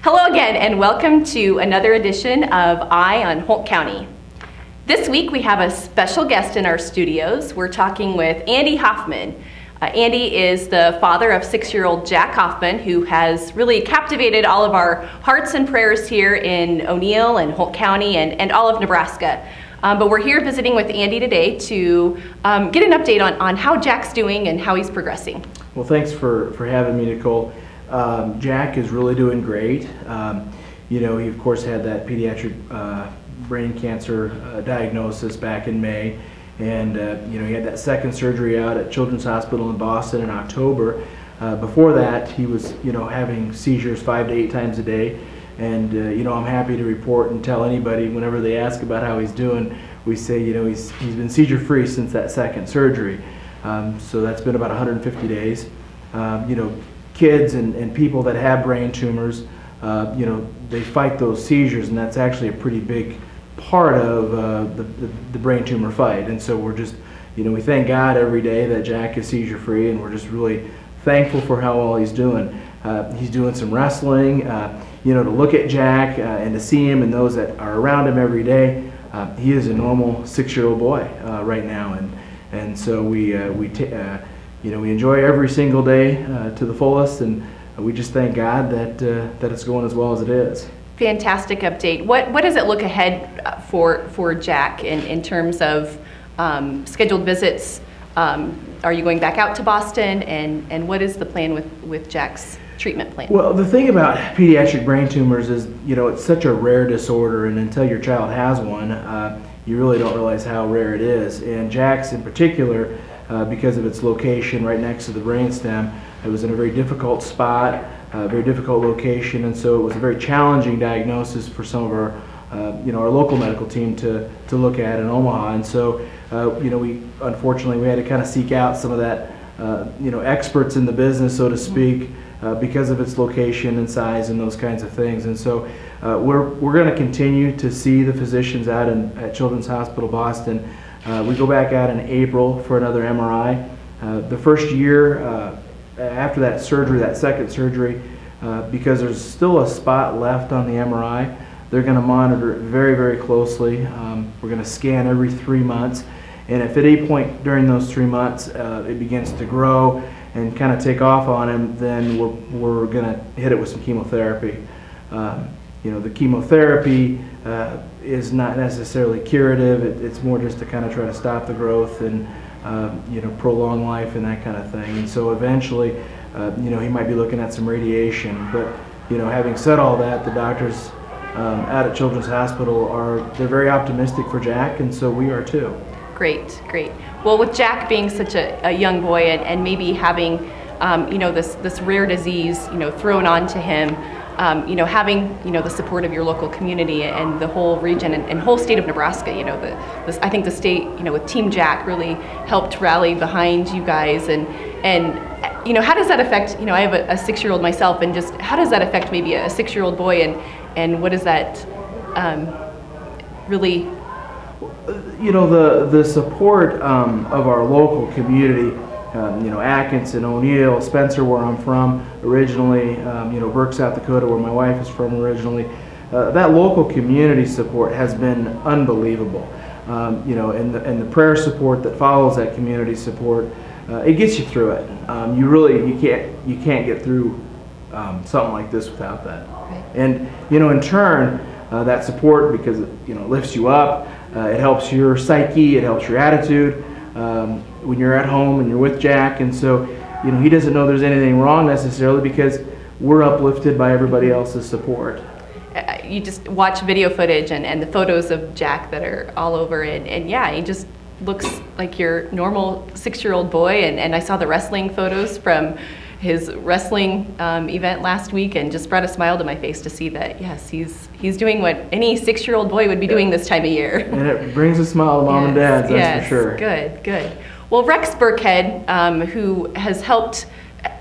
Hello again, and welcome to another edition of Eye on Holt County. This week we have a special guest in our studios. We're talking with Andy Hoffman. Andy is the father of 6-year-old Jack Hoffman, who has really captivated all of our hearts and prayers here in O'Neill and Holt County and all of Nebraska. But we're here visiting with Andy today to get an update on how Jack's doing and how he's progressing. Well, thanks for having me, Nicole. Jack is really doing great. You know, he of course had that pediatric brain cancer diagnosis back in May, and you know, he had that second surgery out at Children's Hospital in Boston in October. Before that, he was, you know, having seizures 5 to 8 times a day, and you know, I'm happy to report and tell anybody whenever they ask about how he's doing, we say, you know, he's been seizure free since that second surgery. So that's been about 150 days. You know, kids and people that have brain tumors, you know, they fight those seizures, and that's actually a pretty big part of the brain tumor fight. And so we're just, you know, we thank God every day that Jack is seizure free, and we're just really thankful for how well he's doing. He's doing some wrestling. You know, to look at Jack and to see him and those that are around him every day, he is a normal 6-year-old boy right now, and so you know, we enjoy every single day to the fullest, and we just thank God that it's going as well as it is. Fantastic update. What does it look ahead for Jack in terms of scheduled visits? Are you going back out to Boston, and what is the plan with Jack's treatment plan? Well, the thing about pediatric brain tumors is, you know, it's such a rare disorder, and until your child has one, you really don't realize how rare it is. And Jack's in particular, because of its location right next to the brainstem, it was in a very difficult spot, a very difficult location, and so it was a very challenging diagnosis for some of our, you know, our local medical team to look at in Omaha. And so, you know, unfortunately we had to kind of seek out some of that, you know, experts in the business, so to speak, because of its location and size and those kinds of things. And so we're going to continue to see the physicians out at Children's Hospital Boston. We go back out in April for another MRI. The first year after that surgery, that second surgery, because there's still a spot left on the MRI, they're going to monitor it very, very closely. We're going to scan every 3 months, and if at any point during those 3 months it begins to grow and kind of take off on him, then we're going to hit it with some chemotherapy. You know, the chemotherapy is not necessarily curative. It's more just to kind of try to stop the growth and you know, prolong life and that kind of thing. And so eventually, you know, he might be looking at some radiation. But you know, having said all that, the doctors out at Children's Hospital they're very optimistic for Jack, and so we are too. Great, great. Well, with Jack being such a young boy and maybe having you know, this rare disease, you know, thrown onto him, you know, having, you know, the support of your local community and the whole region and whole state of Nebraska, you know, I think the state, you know, with Team Jack really helped rally behind you guys, and you know, how does that affect, you know, I have a 6-year-old myself, and just how does that affect maybe a 6-year-old boy, and what does that really? You know, the support of our local community, you know, Atkinson, O'Neill, Spencer, where I'm from originally, you know, Burke, South Dakota, where my wife is from originally. That local community support has been unbelievable. You know, and the prayer support that follows that community support, it gets you through it. You can't get through something like this without that. Right. And you know, in turn, that support, because it, you know, lifts you up, it helps your psyche, it helps your attitude. When you're at home and you're with Jack, and so, you know, he doesn't know there's anything wrong necessarily, because we're uplifted by everybody else's support. You just watch video footage and the photos of Jack that are all over it, and yeah, he just looks like your normal 6-year-old boy, and I saw the wrestling photos from his wrestling event last week, and just brought a smile to my face to see that, yes, he's doing what any 6-year-old boy would be doing this time of year. And it brings a smile to mom and dad, that's for sure. Good, good. Well, Rex Burkhead, who has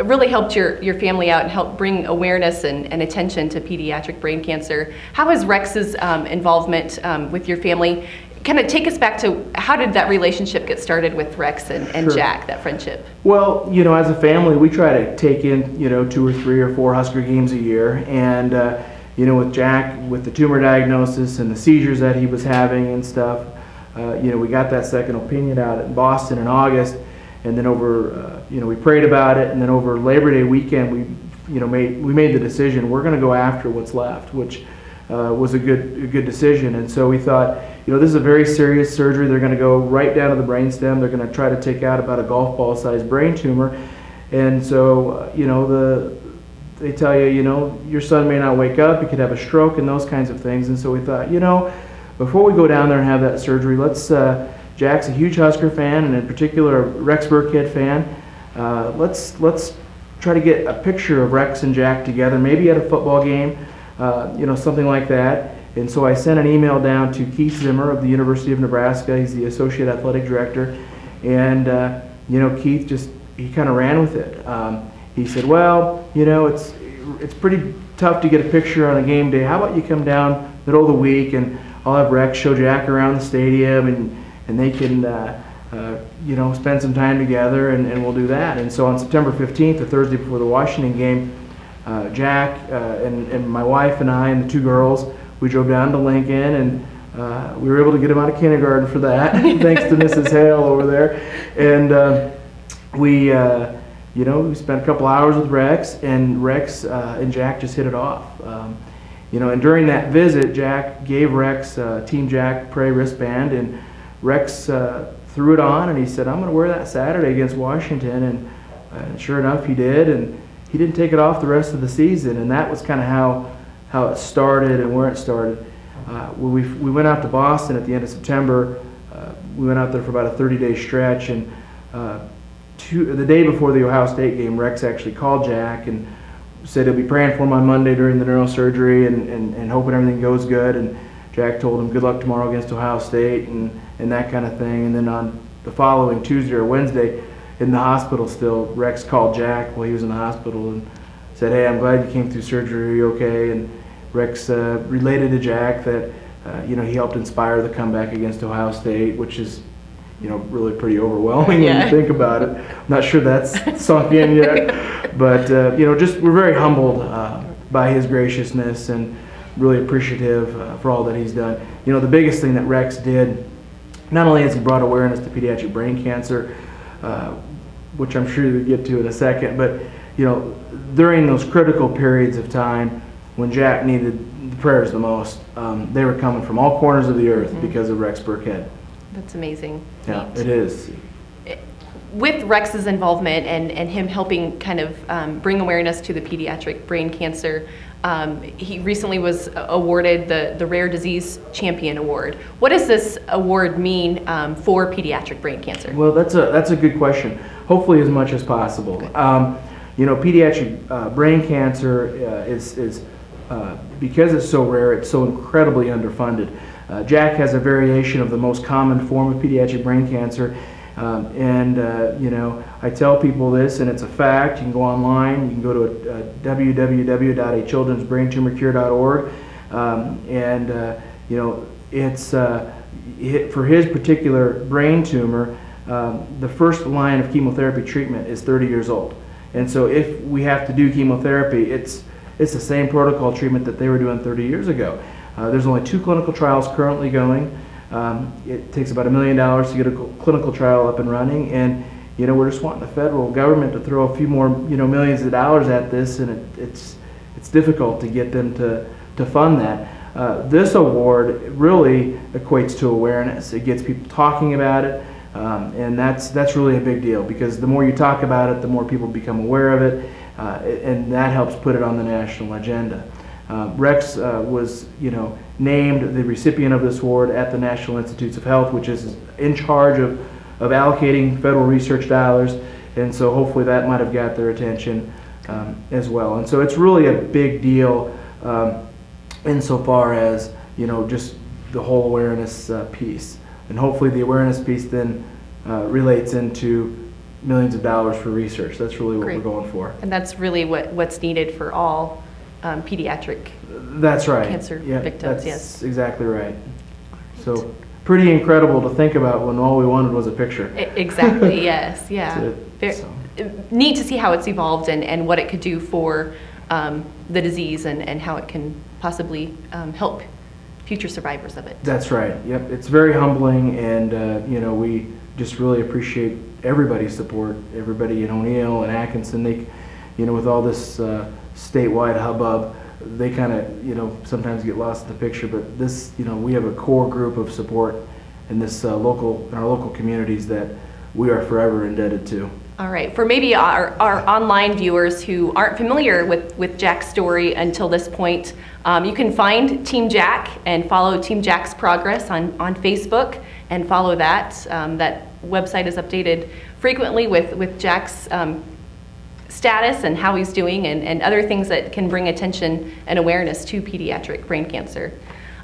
really helped your family out and helped bring awareness and attention to pediatric brain cancer, how has Rex's involvement with your family? Kind of take us back to, how did that relationship get started with Rex and Sure. Jack, that friendship? Well, as a family, we try to take in, 2 or 3 or 4 Husker games a year, and you know, with Jack, with the tumor diagnosis and the seizures that he was having and stuff, you know, we got that second opinion out in Boston in August, and then over, you know, we prayed about it, and then over Labor Day weekend, we made the decision we're going to go after what's left, which was a good decision. And so we thought, you know, this is a very serious surgery. They're going to go right down to the brainstem. They're going to try to take out about a golf ball sized brain tumor, and so you know, they tell you, you know, your son may not wake up, he could have a stroke and those kinds of things. And so we thought, you know, before we go down there and have that surgery, let's, Jack's a huge Husker fan, and in particular a Rex Burkhead fan. Let's try to get a picture of Rex and Jack together, maybe at a football game, you know, something like that. And so I sent an email down to Keith Zimmer of the University of Nebraska. He's the Associate Athletic Director. And, you know, Keith he kind of ran with it. He said, well, you know, it's pretty tough to get a picture on a game day. How about you come down middle of the week, and I'll have Rex show Jack around the stadium, and they can, you know, spend some time together, and we'll do that. And so on September 15th, the Thursday before the Washington game, Jack and my wife and I and the two girls, we drove down to Lincoln, and we were able to get him out of kindergarten for that, thanks to Mrs. Hale over there. And you know, we spent a couple hours with Rex, and Rex and Jack just hit it off. You know, and during that visit, Jack gave Rex Team Jack Pray wristband, and Rex threw it on, and he said, I'm going to wear that Saturday against Washington, and sure enough, he did, and he didn't take it off the rest of the season, and that was kind of how it started and where it started. We went out to Boston at the end of September. We went out there for about a 30-day stretch, and the day before the Ohio State game, Rex actually called Jack and said he'll be praying for him on Monday during the neurosurgery and hoping everything goes good. And Jack told him good luck tomorrow against Ohio State and that kind of thing. And then on the following Tuesday or Wednesday in the hospital still, Rex called Jack while he was in the hospital and said, hey, I'm glad you came through surgery, are you okay? And Rex related to Jack that you know, he helped inspire the comeback against Ohio State, which is, you know, really pretty overwhelming when you think about it. I'm not sure that's sunk in yet, but you know, just we're very humbled by his graciousness and really appreciative for all that he's done. You know, the biggest thing that Rex did, not only has he brought awareness to pediatric brain cancer, which I'm sure we'll get to in a second, but you know, during those critical periods of time when Jack needed the prayers the most, they were coming from all corners of the earth because of Rex Burkhead. That's amazing. Yeah, it is. With Rex's involvement and him helping kind of bring awareness to the pediatric brain cancer, he recently was awarded the Rare Disease Champion Award. What does this award mean for pediatric brain cancer? Well, that's a good question. Hopefully as much as possible. You know, pediatric brain cancer is because it's so rare, it's so incredibly underfunded. Jack has a variation of the most common form of pediatric brain cancer, you know, I tell people this, and it's a fact. You can go online. You can go to www.achildrensbraintumorcure.org, you know, it's for his particular brain tumor. The first line of chemotherapy treatment is 30 years old, and so if we have to do chemotherapy, it's the same protocol treatment that they were doing 30 years ago. There's only 2 clinical trials currently going. It takes about $1 million to get a clinical trial up and running, and you know, we're just wanting the federal government to throw a few more, you know, millions of dollars at this, and it's difficult to get them to fund that. This award really equates to awareness. It gets people talking about it, and that's really a big deal, because the more you talk about it, the more people become aware of it, and that helps put it on the national agenda. Rex was, you know, named the recipient of this award at the National Institutes of Health, which is in charge of allocating federal research dollars, and so hopefully that might have got their attention as well. And so it's really a big deal insofar as, you know, just the whole awareness piece, and hopefully the awareness piece then relates into millions of dollars for research. That's really what we're going for. And that's really what's needed for all pediatric cancer victims. That's exactly right. So pretty incredible to think about when all we wanted was a picture. Exactly, yes, yeah. Neat to see how it's evolved and what it could do for the disease and how it can possibly help future survivors of it. That's right. Yep, it's very humbling, and you know, we just really appreciate everybody's support. Everybody in O'Neill and Atkinson, they, you know, with all this statewide hubbub, they kind of, you know, sometimes get lost in the picture. But this, you know, we have a core group of support in this in our local communities that we are forever indebted to. All right, for maybe our online viewers who aren't familiar with Jack's story until this point, you can find Team Jack and follow Team Jack's progress on Facebook and follow that. That website is updated frequently with Jack's status and how he's doing and other things that can bring attention and awareness to pediatric brain cancer.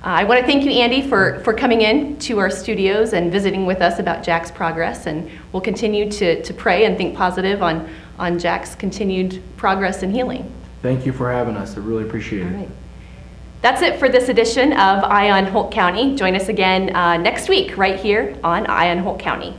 I want to thank you, Andy, for coming in to our studios and visiting with us about Jack's progress, and we'll continue to pray and think positive on Jack's continued progress and healing. Thank you for having us. I really appreciate it. All right. That's it for this edition of Eye on Holt County. Join us again next week right here on Eye on Holt County.